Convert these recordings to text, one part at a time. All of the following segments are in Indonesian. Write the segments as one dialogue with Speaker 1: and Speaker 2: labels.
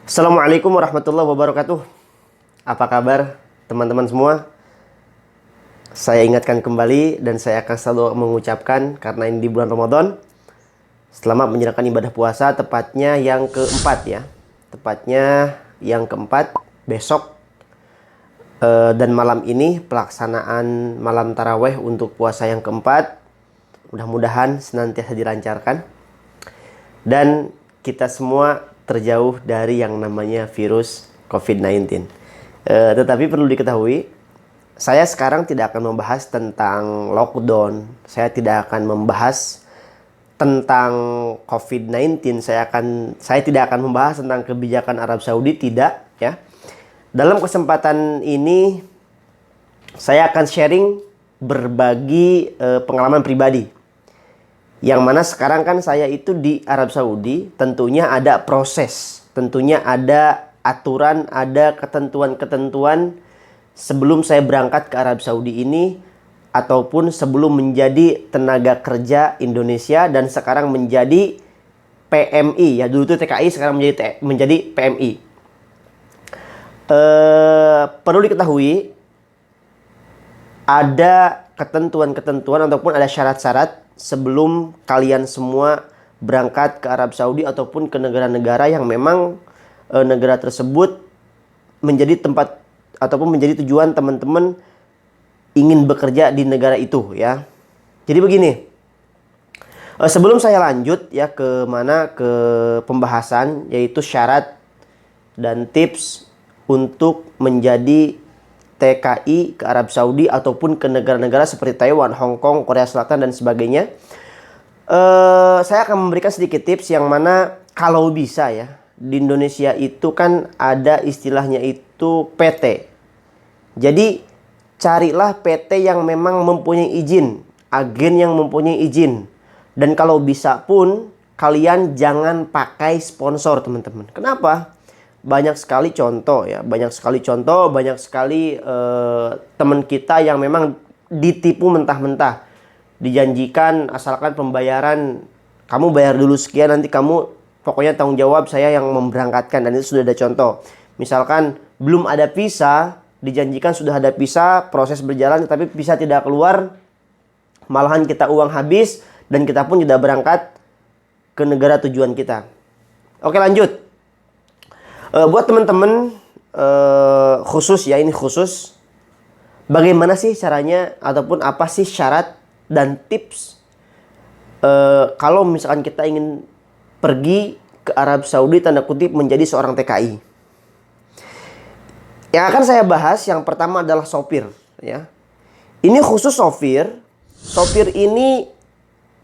Speaker 1: Assalamualaikum warahmatullahi wabarakatuh. Apa kabar teman-teman semua? Saya ingatkan kembali dan saya akan selalu mengucapkan karena ini di bulan Ramadan, selamat menjalankan ibadah puasa, tepatnya yang keempat ya. Tepatnya yang keempat besok dan malam ini pelaksanaan malam taraweh untuk puasa yang keempat. Mudah-mudahan senantiasa dilancarkan dan kita semua terjauh dari yang namanya virus COVID-19. Tetapi perlu diketahui, saya sekarang tidak akan membahas tentang lockdown. Saya tidak akan membahas tentang COVID-19. Saya tidak akan membahas tentang kebijakan Arab Saudi, tidak ya. Dalam kesempatan ini saya akan sharing berbagi pengalaman pribadi. Yang mana sekarang kan saya itu di Arab Saudi, tentunya ada proses, tentunya ada aturan, ada ketentuan-ketentuan sebelum saya berangkat ke Arab Saudi ini, ataupun sebelum menjadi tenaga kerja Indonesia dan sekarang menjadi PMI ya, dulu itu TKI, sekarang menjadi PMI. Perlu diketahui ada ketentuan-ketentuan ataupun ada syarat-syarat sebelum kalian semua berangkat ke Arab Saudi ataupun ke negara-negara yang memang negara tersebut menjadi tempat ataupun menjadi tujuan teman-teman ingin bekerja di negara itu ya. Jadi begini, sebelum saya lanjut ya ke pembahasan, yaitu syarat dan tips untuk menjadi TKI ke Arab Saudi ataupun ke negara-negara seperti Taiwan, Hong Kong, Korea Selatan dan sebagainya. Saya akan memberikan sedikit tips yang mana kalau bisa ya, di Indonesia itu kan ada istilahnya itu PT. Jadi carilah PT yang memang mempunyai izin, agen yang mempunyai izin. Dan kalau bisa pun kalian jangan pakai sponsor, teman-teman. Kenapa? Banyak sekali contoh teman kita yang memang ditipu mentah-mentah, dijanjikan asalkan pembayaran kamu bayar dulu sekian, nanti kamu pokoknya tanggung jawab saya yang memberangkatkan, dan itu sudah ada contoh. Misalkan belum ada visa, dijanjikan sudah ada visa, proses berjalan tetapi visa tidak keluar, malahan kita uang habis dan kita pun tidak berangkat ke negara tujuan kita. Oke, lanjut. Buat teman-teman khusus ya, ini khusus, bagaimana sih caranya ataupun apa sih syarat dan tips kalau misalkan kita ingin pergi ke Arab Saudi tanda kutip menjadi seorang TKI. Yang akan saya bahas yang pertama adalah sopir ya. Ini khusus sopir. Sopir ini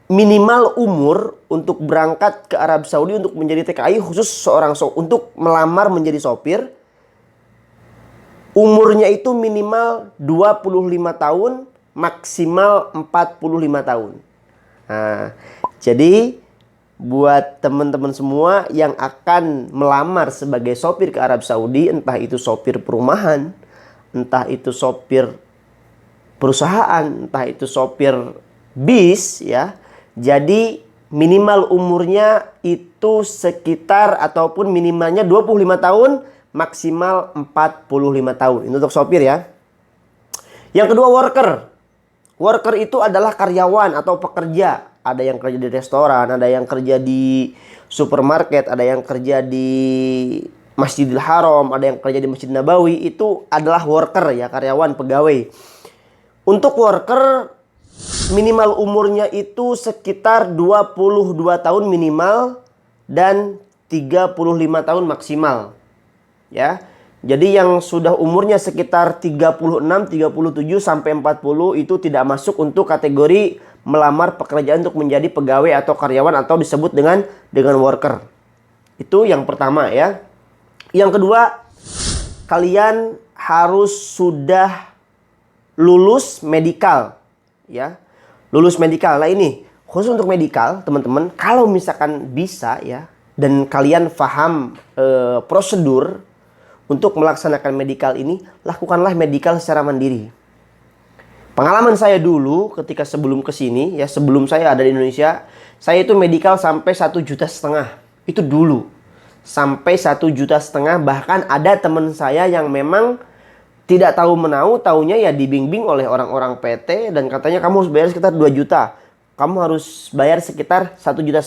Speaker 1: minimal umur untuk berangkat ke Arab Saudi untuk menjadi TKI, khusus untuk melamar menjadi sopir, umurnya itu minimal 25 tahun, maksimal 45 tahun. Nah, jadi buat teman-teman semua yang akan melamar sebagai sopir ke Arab Saudi, entah itu sopir perumahan, entah itu sopir perusahaan, entah itu sopir bis ya. Jadi minimal umurnya itu sekitar ataupun minimalnya 25 tahun, maksimal 45 tahun. Ini untuk sopir ya. Yang kedua, worker. Worker itu adalah karyawan atau pekerja. Ada yang kerja di restoran, ada yang kerja di supermarket, ada yang kerja di Masjidil Haram, ada yang kerja di Masjid Nabawi. Itu adalah worker ya, karyawan, pegawai. Untuk worker minimal umurnya itu sekitar 22 tahun minimal dan 35 tahun maksimal. Ya. Jadi yang sudah umurnya sekitar 36, 37 sampai 40 itu tidak masuk untuk kategori melamar pekerjaan untuk menjadi pegawai atau karyawan atau disebut dengan worker. Itu yang pertama ya. Yang kedua, kalian harus sudah lulus medikal ya. Lulus medikal. Nah ini khusus untuk medikal teman-teman, kalau misalkan bisa ya dan kalian paham prosedur untuk melaksanakan medikal ini, lakukanlah medikal secara mandiri. Pengalaman saya dulu ketika sebelum kesini ya, sebelum saya ada di Indonesia, saya itu medikal sampai 1,5 juta. Itu dulu. sampai 1,5 juta. Bahkan ada teman saya yang memang tidak tahu menau, taunya ya dibimbing oleh orang-orang PT dan katanya kamu harus bayar sekitar 2 juta. Kamu harus bayar sekitar 1,5 juta.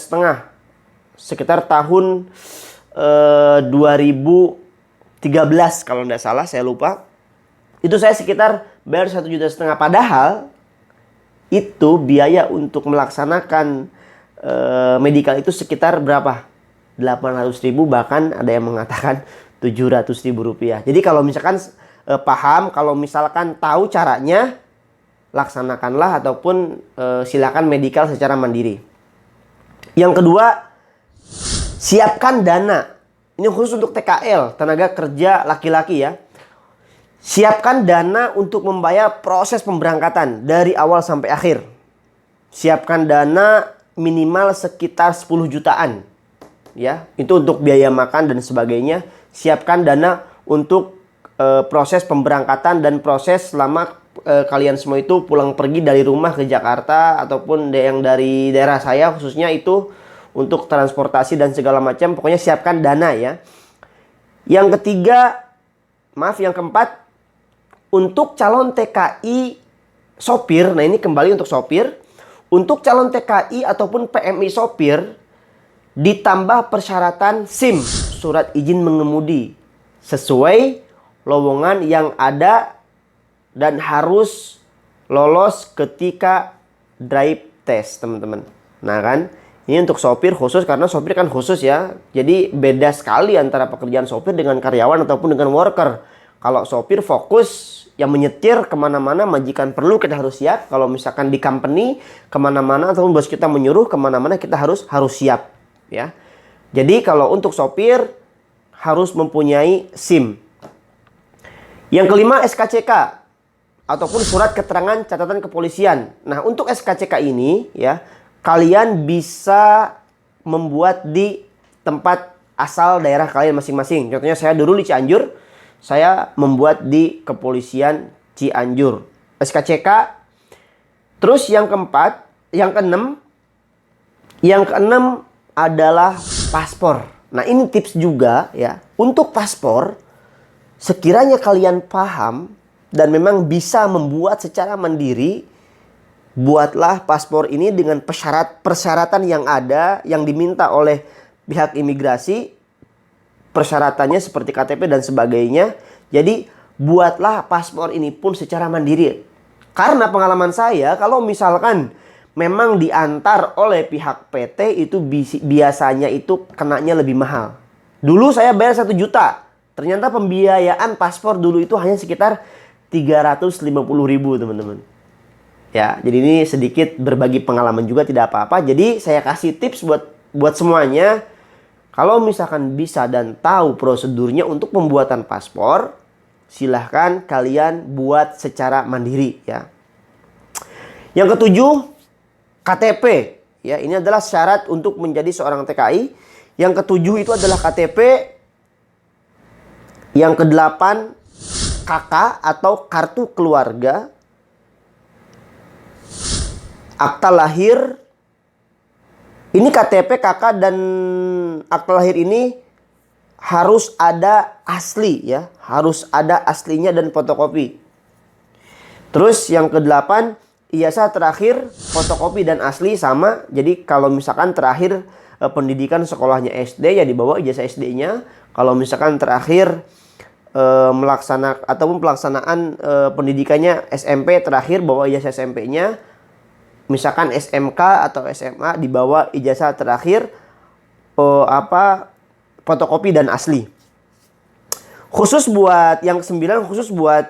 Speaker 1: Sekitar tahun 2013 kalau tidak salah, saya lupa. Itu saya sekitar bayar 1,5 juta. Padahal itu biaya untuk melaksanakan medical itu sekitar berapa? 800.000, bahkan ada yang mengatakan 700.000 rupiah. Jadi kalau misalkan paham, kalau misalkan tahu caranya, laksanakanlah ataupun silakan medical secara mandiri. Yang kedua, siapkan dana. Ini khusus untuk TKL, tenaga kerja laki-laki ya. Siapkan dana untuk membayar proses pemberangkatan dari awal sampai akhir. Siapkan dana minimal sekitar 10 jutaan. Ya, itu untuk biaya makan dan sebagainya. Siapkan dana untuk proses pemberangkatan dan proses selama kalian semua itu pulang pergi dari rumah ke Jakarta ataupun yang dari daerah saya khususnya itu untuk transportasi dan segala macam. Pokoknya siapkan dana ya. Yang ketiga, yang keempat, untuk calon TKI sopir. Nah, ini kembali untuk sopir. Untuk calon TKI ataupun PMI sopir, ditambah persyaratan SIM, surat izin mengemudi, sesuai lowongan yang ada dan harus lolos ketika drive test, teman-teman. Nah kan, ini untuk sopir khusus karena sopir kan khusus ya. Jadi beda sekali antara pekerjaan sopir dengan karyawan ataupun dengan worker. Kalau sopir fokus yang menyetir kemana-mana, majikan perlu kita harus siap. Kalau misalkan di company kemana-mana ataupun bos kita menyuruh kemana-mana, kita harus siap ya. Jadi kalau untuk sopir harus mempunyai SIM. Yang kelima, SKCK ataupun surat keterangan catatan kepolisian. Nah, untuk SKCK ini ya, kalian bisa membuat di tempat asal daerah kalian masing-masing. Contohnya saya dulu di Cianjur, saya membuat di kepolisian Cianjur SKCK. Terus yang keenam adalah paspor. Nah, ini tips juga ya. Untuk paspor, sekiranya kalian paham dan memang bisa membuat secara mandiri, buatlah paspor ini dengan persyaratan yang ada, yang diminta oleh pihak imigrasi. Persyaratannya seperti KTP dan sebagainya. Jadi buatlah paspor ini pun secara mandiri. Karena pengalaman saya, kalau misalkan memang diantar oleh pihak PT, itu biasanya itu kenanya lebih mahal. Dulu saya bayar 1 juta. Ternyata pembiayaan paspor dulu itu hanya sekitar 350.000, teman-teman. Ya, jadi ini sedikit berbagi pengalaman juga, tidak apa-apa. Jadi saya kasih tips buat semuanya. Kalau misalkan bisa dan tahu prosedurnya untuk pembuatan paspor, silahkan kalian buat secara mandiri ya. Yang ketujuh, KTP. Ya, ini adalah syarat untuk menjadi seorang TKI. Yang ketujuh itu adalah KTP. Yang kedelapan, KK atau kartu keluarga. Akta lahir. Ini KTP, KK dan akta lahir ini harus ada asli ya. Harus ada aslinya dan fotokopi. Terus yang kedelapan, ijazah terakhir, fotokopi dan asli sama. Jadi kalau misalkan terakhir pendidikan sekolahnya SD, ya dibawa ijazah SD-nya. Kalau misalkan terakhir pelaksanaan pendidikannya SMP, terakhir bawa ijazah SMP-nya. Misalkan SMK atau SMA, dibawa ijazah terakhir fotokopi dan asli. Khusus buat yang ke-9, khusus buat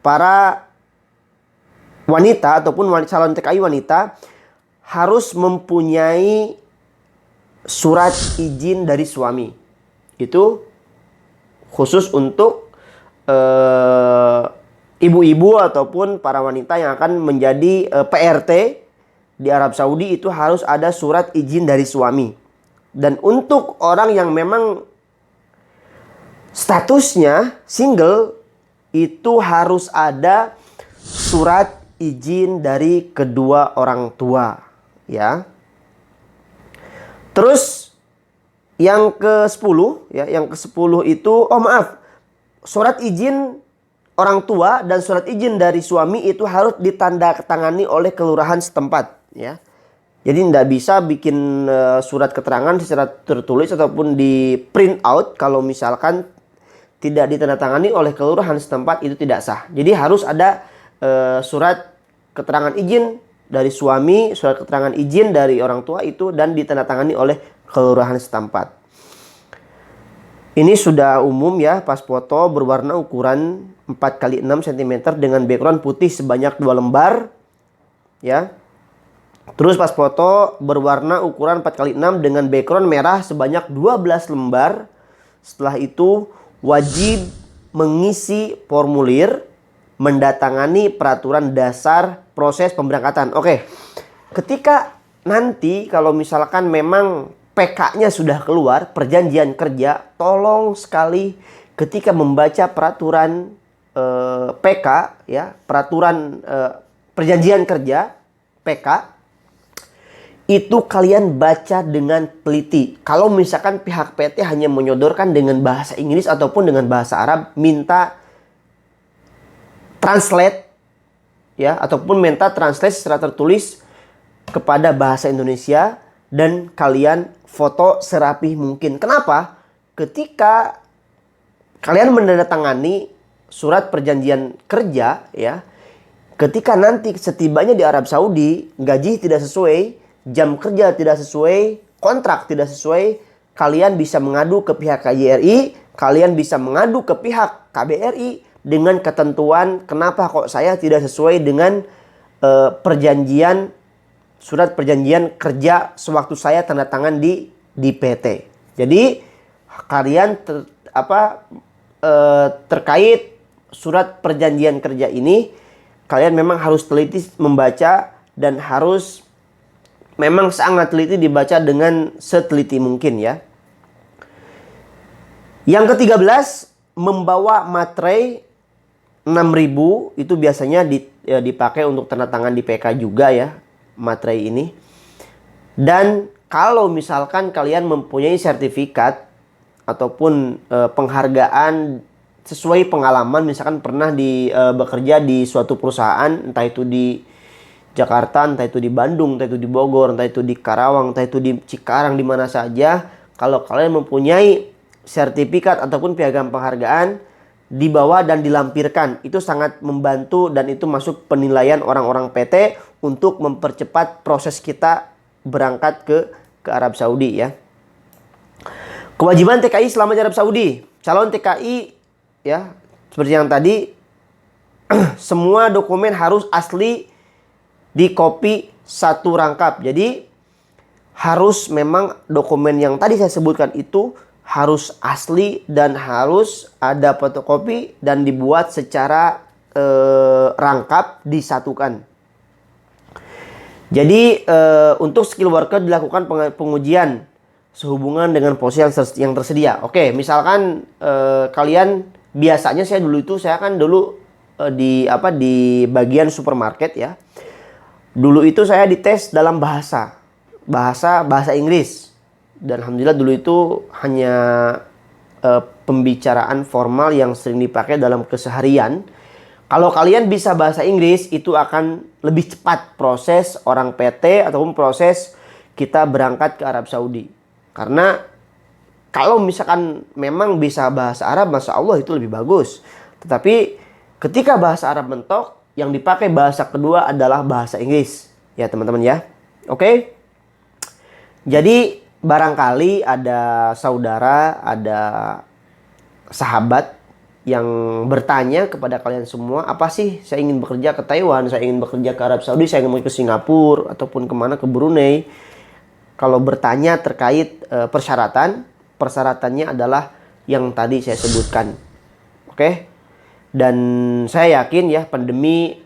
Speaker 1: para wanita ataupun calon TKI wanita, harus mempunyai surat izin dari suami. Itu khusus untuk ibu-ibu ataupun para wanita yang akan menjadi PRT di Arab Saudi, itu harus ada surat izin dari suami. Dan untuk orang yang memang statusnya single, itu harus ada surat izin dari kedua orang tua ya. Terus Yang ke-10 ya, yang ke-10 itu surat izin orang tua dan surat izin dari suami itu harus ditandatangani oleh kelurahan setempat ya. Jadi tidak bisa bikin surat keterangan secara tertulis ataupun di print out kalau misalkan tidak ditandatangani oleh kelurahan setempat, itu tidak sah. Jadi harus ada surat keterangan izin dari suami, surat keterangan izin dari orang tua itu, dan ditandatangani oleh kelurahan setempat. Ini sudah umum ya, pas foto berwarna ukuran 4x6 cm dengan background putih sebanyak 2 lembar ya. Terus pas foto berwarna ukuran 4x6 dengan background merah sebanyak 12 lembar. Setelah itu wajib mengisi formulir, mendatangani peraturan dasar proses pemberangkatan. Oke, ketika nanti kalau misalkan memang PK-nya sudah keluar, perjanjian kerja, tolong sekali ketika membaca peraturan PK ya, peraturan perjanjian kerja PK, itu kalian baca dengan teliti. Kalau misalkan pihak PT hanya menyodorkan dengan bahasa Inggris ataupun dengan bahasa Arab, minta translate ya, ataupun minta translate secara tertulis kepada bahasa Indonesia, dan kalian foto serapih mungkin. Kenapa? Ketika kalian menandatangani surat perjanjian kerja ya, ketika nanti setibanya di Arab Saudi, gaji tidak sesuai, jam kerja tidak sesuai, kontrak tidak sesuai, kalian bisa mengadu ke pihak KJRI, kalian bisa mengadu ke pihak KBRI dengan ketentuan kenapa kok saya tidak sesuai dengan perjanjian, surat perjanjian kerja sewaktu saya tanda tangan di PT. Jadi kalian terkait surat perjanjian kerja ini, kalian memang harus teliti membaca dan harus memang sangat teliti dibaca dengan seteliti mungkin ya. Yang ke-13, membawa materai 6.000 itu biasanya dipakai untuk tanda tangan di PK juga ya, materai ini. Dan kalau misalkan kalian mempunyai sertifikat ataupun penghargaan sesuai pengalaman, misalkan pernah bekerja di suatu perusahaan, entah itu di Jakarta, entah itu di Bandung, entah itu di Bogor, entah itu di Karawang, entah itu di Cikarang, di mana saja, kalau kalian mempunyai sertifikat ataupun piagam penghargaan, dibawa dan dilampirkan. Itu sangat membantu dan itu masuk penilaian orang-orang PT untuk mempercepat proses kita berangkat ke Arab Saudi ya. Kewajiban TKI selama di Arab Saudi. Calon TKI ya, seperti yang tadi, semua dokumen harus asli, di copy satu rangkap. Jadi harus memang dokumen yang tadi saya sebutkan itu harus asli dan harus ada fotokopi dan dibuat secara rangkap, disatukan. Jadi untuk skill worker dilakukan pengujian sehubungan dengan posisi yang tersedia. Oke, misalkan kalian biasanya, saya kan dulu di bagian supermarket ya. Dulu itu saya dites dalam bahasa Inggris. Dan alhamdulillah dulu itu hanya pembicaraan formal yang sering dipakai dalam keseharian. Kalau kalian bisa bahasa Inggris, itu akan lebih cepat proses orang PT ataupun proses kita berangkat ke Arab Saudi. Karena kalau misalkan memang bisa bahasa Arab, Masya Allah itu lebih bagus. Tetapi ketika bahasa Arab mentok, yang dipakai bahasa kedua adalah bahasa Inggris. Ya teman-teman ya. Oke. Jadi barangkali ada saudara, ada sahabat yang bertanya kepada kalian semua, apa sih saya ingin bekerja ke Taiwan, saya ingin bekerja ke Arab Saudi, saya ingin ke Singapura, ataupun kemana, ke Brunei. Kalau bertanya terkait persyaratannya adalah yang tadi saya sebutkan. Oke? Dan saya yakin ya pandemi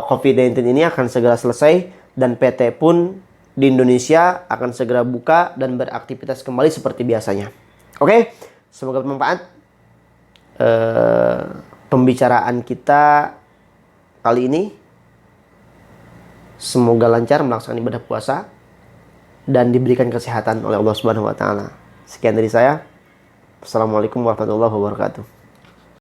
Speaker 1: COVID-19 ini akan segera selesai dan PT pun di Indonesia akan segera buka dan beraktivitas kembali seperti biasanya. Oke? Semoga bermanfaat pembicaraan kita kali ini. Semoga lancar melaksanakan ibadah puasa dan diberikan kesehatan oleh Allah Subhanahu wa taala. Sekian dari saya. Assalamualaikum warahmatullahi wabarakatuh.